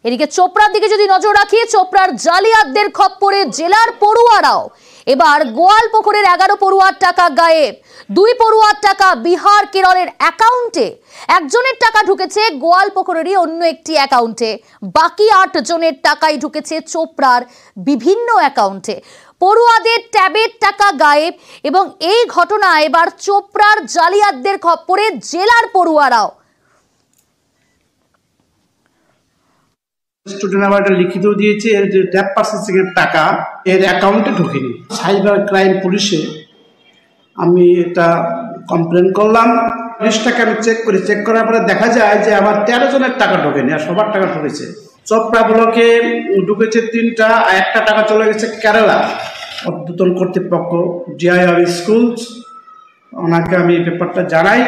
এদিকে চোপড়ার দিকে যদি নজর রাখি, চোপড়ার জালিয়াতদের খপ্পরে জেলার পড়ুয়ারাও। এবার গোয়ালপুকুরের 11 পড়ুয়ার টাকা গায়েব। 2 পড়ুয়ার টাকা বিহার কেরলের অ্যাকাউন্টে। একজনের টাকা ঢুকেছে গোয়ালপুকুরেরই অন্য একটি অ্যাকাউন্টে, বাকি 8 জনের টাকাই ঢুকেছে চোপড়ার বিভিন্ন অ্যাকাউন্টে। পড়ুয়াদের ট্যাবের টাকা গায়েব এবং এই ঘটনা এবার চোপড়ার জালিয়াতদের খপ্পরে জেলার পড়ুয়ারাও। স্টুডেন্ট আমার একটা লিখিত দিয়েছে, এর যে ট্যাব প্রসেসিং এর টাকা এর অ্যাকাউন্টে ঢোকেনি। সাইবার ক্রাইম পুলিশে আমি এটা কমপ্লেন করলাম। লিস্টটাকে আমি চেক করার পরে দেখা যায় যে আমার 13 জনের টাকা ঢোকেনি, আর সবার টাকা ঢুকেছে। চোপড়া ব্লকে ঢুকেছে 3টা, আর 1টা টাকা চলে গেছে কেরালা ঊর্ধ্বতন কর্তৃপক্ষ, ডিআইআর স্কুল। ওনাকে আমি ব্যাপারটা জানাই।